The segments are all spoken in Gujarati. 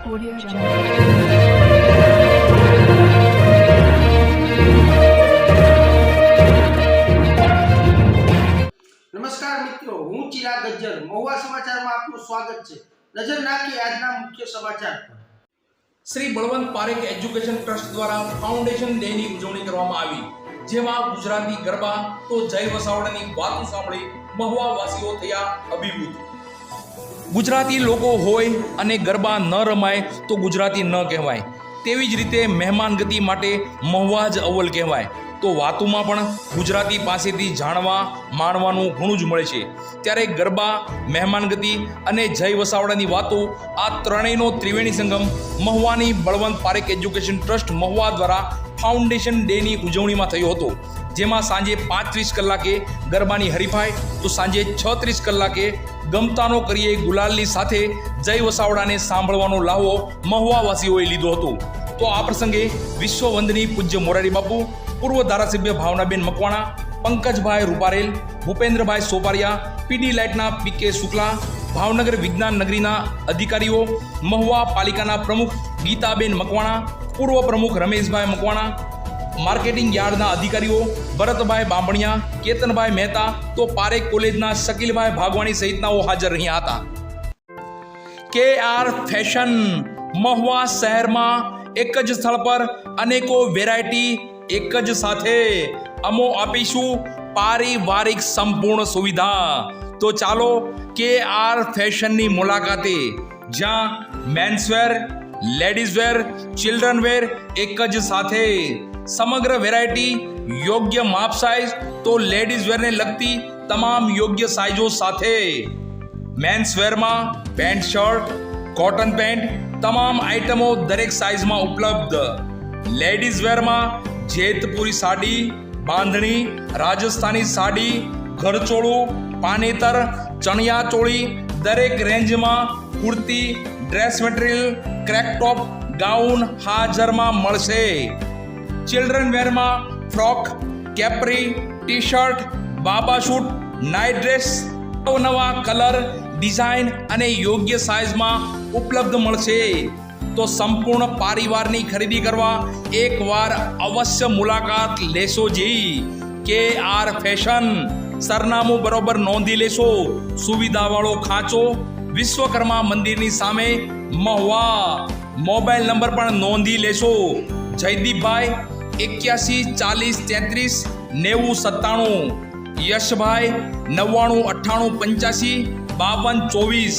Audio Jungle. નમસ્કાર મિત્રો, હું ચિરાગ ગજ્જર મહુવા સમાચારમાં આપનું સ્વાગત છે। નજર નાખીએ આજના મુખ્ય સમાચાર પર। શ્રી બળવંત પારેખ એજ્યુકેશન ટ્રસ્ટ દ્વારા ફાઉન્ડેશન ડેની ઉજવણી કરવામાં આવી, જેમાં ગુજરાતી ગરબા તો જય વસાવડાની વાતો સાંભળી મહુવા વાસીઓ થયા અભિભૂત। ગુજરાતી લોકો હોય અને ગરબા ન રમાય તો ગુજરાતી ન કહેવાય, તેવી જ રીતે મહેમાનગતિ માટે મહુવા જ અવ્વલ કહેવાય। તો વાતોમાં પણ ગુજરાતી પાસેથી જાણવા માણવાનું ઘણું જ મળે છે। ત્યારે ગરબા, મહેમાનગતિ અને જય વસાવડાની વાતો આ ત્રણેયનો ત્રિવેણી સંગમ મહુવાની બળવંત પારેખ એજ્યુકેશન ટ્રસ્ટ મહુવા દ્વારા ફાઉન્ડેશન ડેની ઉજવણીમાં થયો હતો, જેમાં સાંજે 5:30 કલાકે ગરબાની હરીફાઈ તો સાંજે 6:30 કલાકે ગમતાનો કરીએ ગુલાલની સાથે જય વસાવડાને સાંભળવાનો લાહવો મહુવાવાસીઓએ લીધો હતો। તો આ પ્રસંગે વિશ્વવંદની પૂજ્ય મોરારી બાપુ, પૂર્વ ધારાસભ્ય ભાવનાબેન મકવાણા, પંકજભાઈ રૂપારેલ, ભૂપેન્દ્રભાઈ સોપારિયા, પીડી લાઇટના પીકે શુક્લા, ભાવનગર વિજ્ઞાન નગરીના અધિકારીઓ, મહુવા પાલિકાના પ્રમુખ ગીતાબેન મકવાણા, પૂર્વ પ્રમુખ રમેશભાઈ મકવાણા, માર્કેટિંગ યાર્ડના અધિકારીઓ ભરતભાઈ બાંભણિયા, કેતનભાઈ મહેતા તો પારેખ કોલેજના શકીલભાઈ ભાગવાણી સહિતનાઓ હાજર રહ્યા હતા। KR ફેશન મહુવા શહેરમાં એક જ સ્થળ પર અનેકો વેરાયટી એક જ સાથે અમો આપીશું પારિવારિક સંપૂર્ણ સુવિધા। તો ચાલો KR ફેશનની મુલાકાતે, જ્યાં menswear, ladies wear, children were એક જ સાથે, સમગ્ર વેરાયટી, યોગ્ય માપ સાઇઝ તો લેડીઝ વેરને લગતી તમામ યોગ્ય સાઇઝો સાથે, મેન્સવેરમાં પેન્ટ શર્ટ, કોટન પેન્ટ તમામ આઇટમો દરેક સાઇઝમાં ઉપલબ્ધ, લેડીઝ વેરમાં જેતપુરી સાડી, બાંધણી, રાજસ્થાની સાડી, ઘરચોળું, પાનેતર, ચણિયા ચોળી દરેક રેન્જમાં, kurti, dress material, crop top, gown હાજરમાં મળશે। ચિલ્ડ્રન વેરમાં ફ્રોક, કેપ્રી, ટી શર્ટ, બાબા શૂટ, નાઇટ ડ્રેસ નવા કલર, ડિઝાઇન અને યોગ્ય સાઇઝમાં ઉપલબ્ધ મળશે। તો સંપૂર્ણ પરિવારની ખરીદી કરવા એકવાર અવશ્ય મુલાકાત લેશો જી। KR ફેશન, સરનામું બરોબર નોંધી લેશો, સુવિધાવાળો ખાંચો, વિશ્વકર્મા મંદિરની સામે મહુવા। મોબાઈલ નંબર પણ નોંધી લેશો, જયદીપભાઈ 81 40 33 90 97, યશભાઈ 99 98 85 52 24,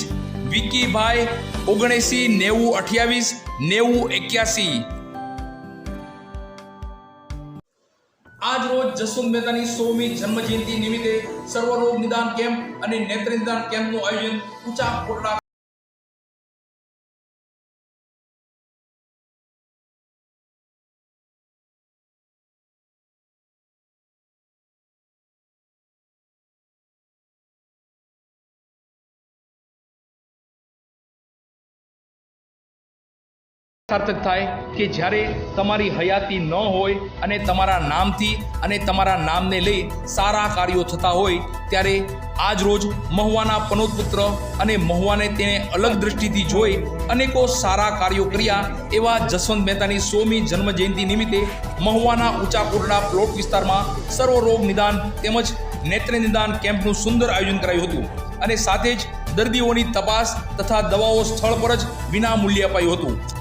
વિકીભાઈ 79 90 28 90 81। આજ રોજ જસવંત મહેતાની 100મી જન્મજયંતિ નિમિત્તે સર્વરોગ નિદાન કેમ્પ અને નેત્ર નિદાન કેમ્પનું આયોજન ઊંચા કોટડા સાર્થક થાય કે જ્યારે તમારી હયાતી ન હોય અને તમારા નામથી અને તમારા નામને લઈ સારા કાર્યો થતા હોય, ત્યારે આજ રોજ મહુવાના પનોતપુત્ર અને મહુવાને તેને અલગ દ્રષ્ટિથી જોઈ અનેકો સારા કાર્યો કર્યા એવા જસવંત મહેતાની 100મી જન્મજયંતિ નિમિત્તે મહુવાના ઊંચા કોટડા પ્લોટ વિસ્તારમાં સર્વરોગ નિદાન તેમજ નેત્ર નિદાન કેમ્પનું સુંદર આયોજન કરાયું હતું અને સાથે જ દર્દીઓની તપાસ તથા દવાઓ સ્થળ પર જ વિના મૂલ્યે અપાયું હતું।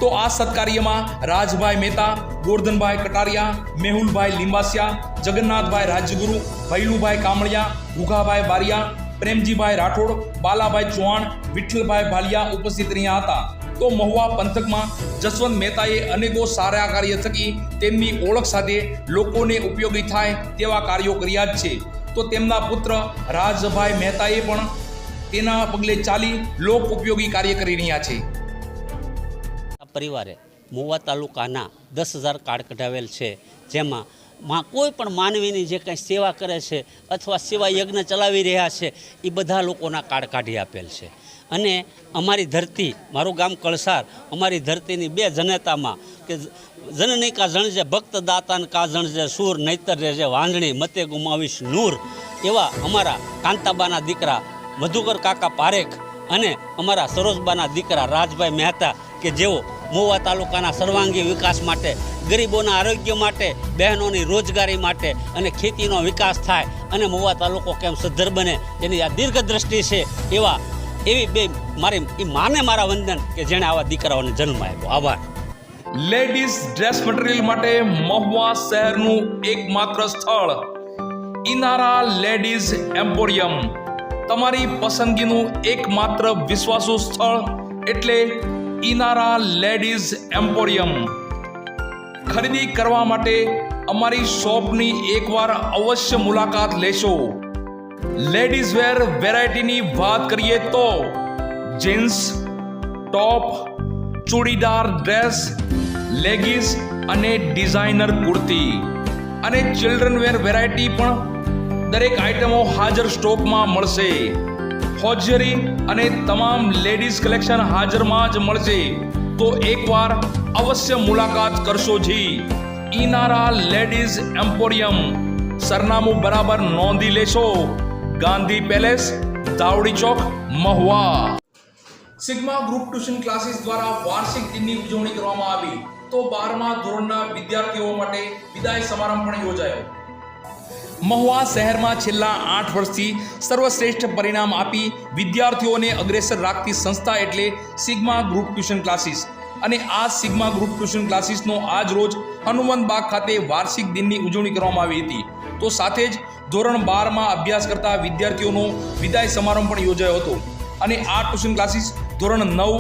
તો આ સત્કાર્યમાં રાજભાઈ મહેતા, ગોરધનભાઈ કટારિયા, મેહુલભાઈ લીંબાસિયા, જગન્નાથભાઈ રાજ્યગુરુ, ભૈલુભાઈ કામળિયા, ભૂખાભાઈ બારિયા, પ્રેમજીભાઈ રાઠોડ, બાલાભાઈ ચૌહાણ, વિઠ્ઠલભાઈ ભાલિયા ઉપસ્થિત રહ્યા હતા। તો મહુવા પંથકમાં જસવંત મહેતાએ અનેકો સારા કાર્ય થકી તેમની ઓળખ સાથે લોકોને ઉપયોગી થાય તેવા કાર્યો કર્યા જ છે। તો તેમના પુત્ર રાજભાઈ મહેતાએ પણ તેના પગલે ચાલી લોક ઉપયોગી કાર્ય કરી રહ્યા છે। પરિવારે મહુવા તાલુકાના 10,000 કાર્ડ કઢાવેલ છે, જેમાં કોઈ પણ માનવીની જે કંઈ સેવા કરે છે અથવા સેવા યજ્ઞ ચલાવી રહ્યા છે એ બધા લોકોના કાર્ડ કાઢી આપેલ છે। અને અમારી ધરતી, મારું ગામ કળસાર, અમારી ધરતીની 2 જનેતામાં કે જનની કા જણજે ભક્ત દાતાન કા જણજે સૂર નૈતર રેજે વાંદણી મતે ગુમાવીશ નૂર એવા અમારા કાંતાબાના દીકરા મધુકર કાકા પારેખ અને અમારા સરોજબાના દીકરા રાજભાઈ મહેતા કે જેઓ મહુવા તાલુકાના સર્વાંગી વિકાસ માટે, ગરીબોના આરોગ્ય માટે, બહેનોની રોજગારી માટે અને ખેતીનો વિકાસ થાય અને મહુવા તાલુકો કેમ સદ્ધર બને એની આ દીર્ઘદ્રષ્ટિ છે. એવી બે મારી માને મારા વંદન કે જેણે આવા દીકરાઓને જન્મ આપ્યો. આભાર. લેડીઝ ડ્રેસ મટીરિયલ માટે મહુવા શહેરનું એકમાત્ર સ્થળ ઇનારા લેડીઝ એમ્પોરિયમ. તમારી પસંદગીનું એકમાત્ર વિશ્વાસુ સ્થળ એટલે ઇનારા લેડીઝ એમ્પોરિયમ. ખરીદી કરવા માટે અમારી શોપની એકવાર અવશ્ય મુલાકાત લેશો. લેડીઝ વેર વેરાયટીની વાત કરીએ તો જીન્સ, ટોપ, ચૂડીદાર ડ્રેસ, લેગીસ અને ડિઝાઇનર કુર્તી અને ચિલ્ડ્રન વેર વેરાયટી પણ દરેક આઇટમો હાજર સ્ટોકમાં મળશે. હોજરી અને તમામ લેડીઝ કલેક્શન હાજરમાં જ મળશે. તો એકવાર અવશ્ય મુલાકાત કરશો જી. ઇનારા લેડીઝ એમ્પોરિયમ. સરનામું બરાબર નોંધી લેશો. Gandhi palace, Davdi chowk, Mahuva. Sigma group tuition classes દ્વારા વાર્ષિક દિનની ઉજવણી કરવામાં આવી. તો 12મા ધોરણના વિદ્યાર્થીઓ માટે વિદાય સમારંભ પણ યોજાયો. મહુવા શહેરમાં છેલ્લા 8 વર્ષથી સર્વશ્રેષ્ઠ પરિણામ આપી વિદ્યાર્થીઓને અગ્રેસર રાખતી સંસ્થા એટલે સિગ્મા ગ્રુપ ટ્યુશન ક્લાસીસ. અને આ સિગ્મા ગ્રુપ ટ્યુશન ક્લાસીસનો આજ રોજ હનુમંતબાગ ખાતે વાર્ષિક દિનની ઉજવણી કરવામાં આવી હતી. તો સાથે જ ધોરણ 12માં અભ્યાસ કરતા વિદ્યાર્થીઓનો વિદાય સમારંભ પણ યોજાયો હતો. અને આ ટ્યુશન ક્લાસીસ ધોરણ 9,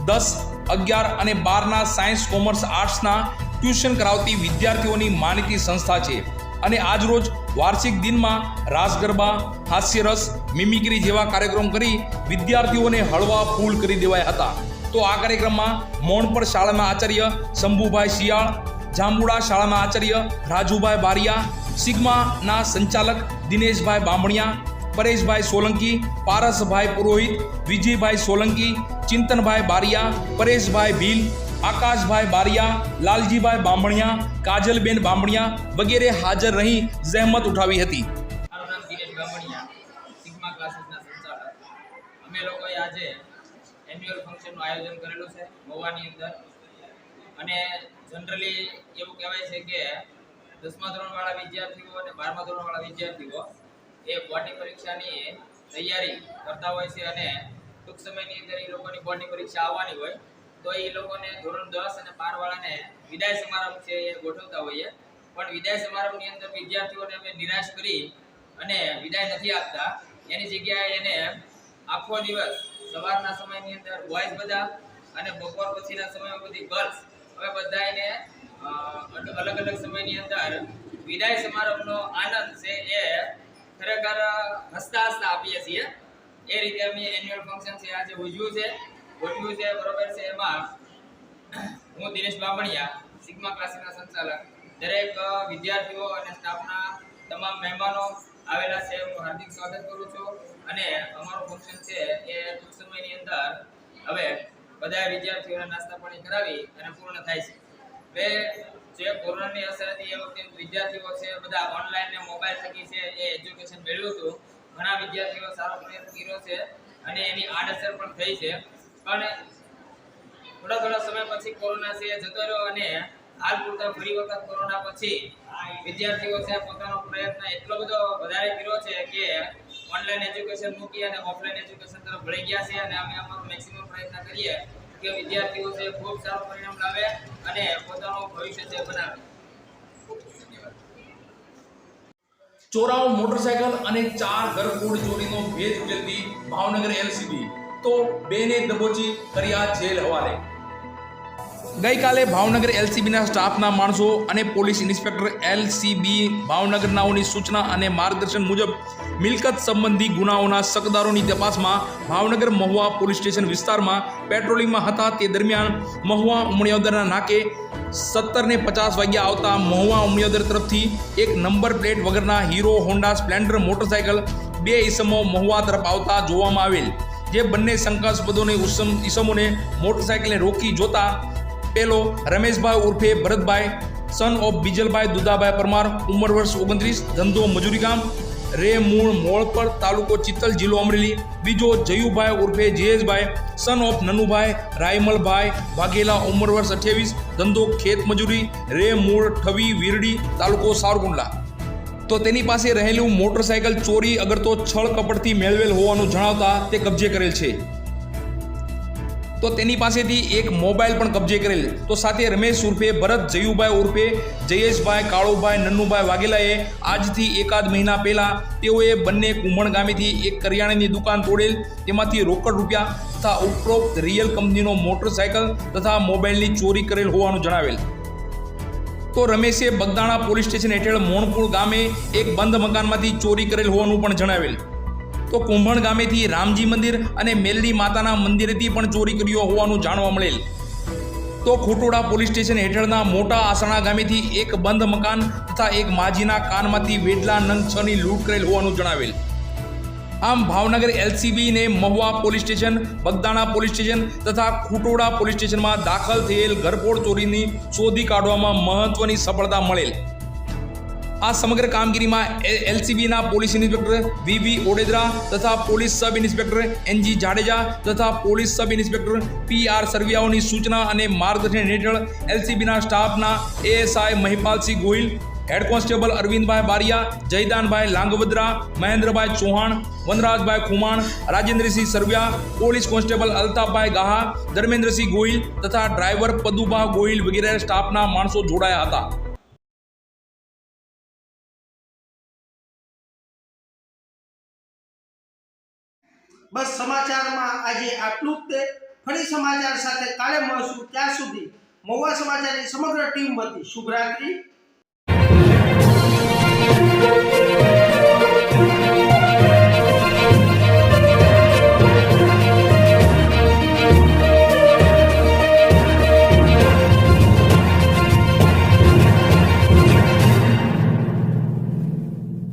10, 11 અને 12ના સાયન્સ, કોમર્સ, આર્ટ્સના ટ્યુશન કરાવતી વિદ્યાર્થીઓની માનીતી સંસ્થા છે. અને આજરોજ વાર્ષિક દિનમાં રાસ ગરબા, હાસ્યરસ, મિમિક્રી જેવા કાર્યક્રમ કરી વિદ્યાર્થીઓને હળવા ફૂલ કરી દેવાયા હતા. તો આ કાર્યક્રમમાં મોણપર શાળાના આચાર્ય શંભુભાઈ શિયાળ, જાંબુડા શાળાના આચાર્ય રાજુભાઈ બારિયા, સિગ્માના સંચાલક દિનેશભાઈ બામણિયા, પરેશભાઈ સોલંકી, પારસભાઈ પુરોહિત, વિજયભાઈ સોલંકી, ચિંતનભાઈ બારિયા, પરેશભાઈ ભીલ, આકાશભાઈ બારિયા, લાલજીભાઈ બામણિયા, કાજલબેન બામણિયા વગેરે હાજર રહી જહેમત ઉઠાવી હતી. મારું નામ દિનેશ બામણિયા, સિગ્મા ક્લાસીસના સંચાલક. અમે લોકોએ આજે એન્યુઅલ ફંક્શનનું આયોજન કરેલું છે મહુવાની અંદર. અને જનરલી એવું કહેવાય છે કે 10મા ધોરણવાળા વિદ્યાર્થીઓ અને 12મા ધોરણવાળા વિદ્યાર્થીઓ એ બોર્ડની પરીક્ષાની તૈયારી કરતા હોય છે અને ટૂંક સમયની અંદર એ લોકોની બોર્ડની પરીક્ષા આવવાની હોય તો એ લોકોને ધોરણ 10 અને 12 વાળાને વિદાય સમારંભ છે એ ગોઠવતા હોઈએ. પણ વિદાય સમારંભની અંદર વિદ્યાર્થીઓને અમે નિરાશ કરી અને વિદાય નથી આપતા. એની જગ્યાએ એને આખો દિવસ સવારના સમયની અંદર બોયઝ બધા અને બપોર પછીના સમયમાં બધી ગર્લ્સ, હવે બધાને અલગ અલગ સમયની અંદર વિદાય સમારંભનો આનંદ છે એ ખરેખર હસતા હસતા આપીએ છીએ. એ રીતે અમે એન્યુઅલ ફંક્શન છે આજે ગોઠવ્યું છે બરોબર છે. એમાં હું દિનેશ બામણિયા, સિગ્મા ક્લાસીસના સંચાલક, દરેક વિદ્યાર્થીઓ અને સ્ટાફના તમામ મહેમાનો આવેલા છે હું હાર્દિક સ્વાગત કરું છું. અને અમારું ફંક્શન છે એ ટૂંક સમયની અંદર હવે બધા વિદ્યાર્થીઓને નાસ્તા પાણી કરાવી અને પૂર્ણ થાય છે. હવે જે કોરોનાની અસર હતી એ વખતે વિદ્યાર્થીઓ છે બધા ઓનલાઈન ને મોબાઈલ થકી છે એ એજ્યુકેશન મેળવ્યું હતું. ઘણા વિદ્યાર્થીઓ સારો પ્રયત્ન કર્યો છે અને એની આડઅસર પણ થઈ છે. પણ થોડા સમય પછી કોરોના છે જતો રહ્યો અને હાલ પૂરતા ફરી વખત કોરોના પછી વિદ્યાર્થીઓ છે પોતાનો પ્રયત્ન એટલો બધો વધારે કર્યો છે કે ઓનલાઈન એજ્યુકેશન મૂકી અને ઓફલાઈન એજ્યુકેશન તરફ વળી ગયા છે. અને અમે અમારું મેક્સિમમ પ્રયત્ન કરીએ કે વિદ્યાર્થીઓ છે ખૂબ સારું પરિણામ લાવે અને પોતાનું ભવિષ્ય છે બનાવે. ચોરાઓ મોટરસાયકલ અને 4 ઘરફોડ ચોરીનો ભેદ ઉકેલતી ભાવનગર એલસીબી. તો બેને દબોચી કર્યા જેલ હવાલે. ગઈકાલે ભાવનગર એલસીબીના સ્ટાફના માણસો અને પોલીસ ઇન્સ્પેક્ટર એલસીબી ભાવનગરનાઓની સૂચના અને માર્ગદર્શન મુજબ મિલકત સંબંધી ગુનાઓના શકદારોની તપાસમાં ભાવનગર મહુવા પોલીસ સ્ટેશન વિસ્તારમાં પેટ્રોલિંગમાં હતા. તે દરમિયાન મહુવા ઉમણિયોદરના નાકે 17:50 વાગ્યા આવતા મહુવા ઉમણિયોદર તરફથી એક નંબર પ્લેટ વગરના હીરો હોન્ડા સ્પ્લેન્ડર મોટરસાયકલ 2 ઈસમો મહુવા તરફ આવતા જોવામાં આવેલ. જે બંને શંકાસ્પદોને ઈસમોને મોટરસાયકલને રોકી જોતા પેલો રમેશભાઈ ઉર્ફે ભરતભાઈ, સન ઓફ બીજલભાઈ દુદાભાઈ પરમાર, ઉંમર વર્ષ 29, ધંધો મજૂરી કામ, રે મૂળ મોળપર તાલુકો ચિત્તલ જિલ્લો અમરેલી, બીજો જયુભાઈ ઉર્ફે જયેશભાઈ સન ઓફ નનુભાઈ રાયમલભાઈ વાઘેલા ઉંમર વર્ષ 28, ધંધો ખેત મજૂરી, રે મૂળ ઠવી વીરડી તાલુકો સાવરકુંડલા. તો તેની પાસે રહેલું મોટરસાયકલ ચોરી અગર તો છળ કપટથી મેળવેલ હોવાનું જણાવતા તે કબજે કરેલ છે. તો તેની પાસેથી એક મોબાઈલ પણ કબજે કરેલ. તો સાથે રમેશ ઉર્ફે ભરત જયુભાઈ ઉર્ફે જયેશભાઈ કાળુભાઈ નન્નુભાઈ વાઘેલાએ આજથી એકાદ મહિના પહેલા તેઓએ બંને કુંભણ ગામેથી એક કરિયાણાની દુકાન તોડેલ, તેમાંથી રોકડ રૂપિયા તથા ઉપરોક્ત રિયલ કંપનીનો મોટરસાયકલ તથા મોબાઈલની ચોરી કરેલ હોવાનું જણાવેલ. તો રમેશે બગદાણા પોલીસ સ્ટેશન હેઠળ મોણપુર ગામે એક બંધ મકાનમાંથી ચોરી કરેલ હોવાનું પણ જણાવેલ. તો કુંભણ ગામેથી રામજી મંદિર અને મેલડી માતાના મંદિરેથી પણ ચોરી કર્યો હોવાનું જાણવા મળેલ. તો ખોટોડા પોલીસ સ્ટેશન હેઠળના મોટા આસણા ગામેથી એક બંધ મકાન તથા એક માજીના કાનમાંથી વેડલા નંગ 6ની લૂંટ કરેલ હોવાનું જણાવેલ. આમ ભાવનગર LCB ને Mahuva police station, Bagdana police station તથા ખોટોડા પોલીસ સ્ટેશનમાં દાખલ થયેલ ઘરફોડ ચોરીની શોધી કાઢવામાં મહત્વની સફળતા મળેલ. આ સમગ્ર કામગીરીમાં LCBના પોલીસ ઇન્સ્પેક્ટર VV ઓડેદરા તથા police sub inspector NG Jadeja તથા પોલીસ સબ ઇન્સ્પેક્ટર PR સરવિયાઓની સૂચના અને માર્ગદર્શન હેઠળ LCBના સ્ટાફના ASI Mahipalsinh Gohil, head constable Arvindbhai Bariya, Jaydanbhai Langavadara, Mahendrabhai Chauhan, Vanrajbhai Khuman, Rajendrasinh Sarvaiya, police constable Altafbhai Gaha, Dharmendrasinh Gohil તથા ડ્રાઈવર પદુભા ગોહિલ વગેરે સ્ટાફના માણસો જોડાયા હતા. બસ સમાચારમાં આજે આટલું જ. ફરી સમાચાર સાથે કાલે મળશું. ત્યાં સુધી મહુવા સમાચારની સમગ્ર ટીમ વતી શુભરાત્રી.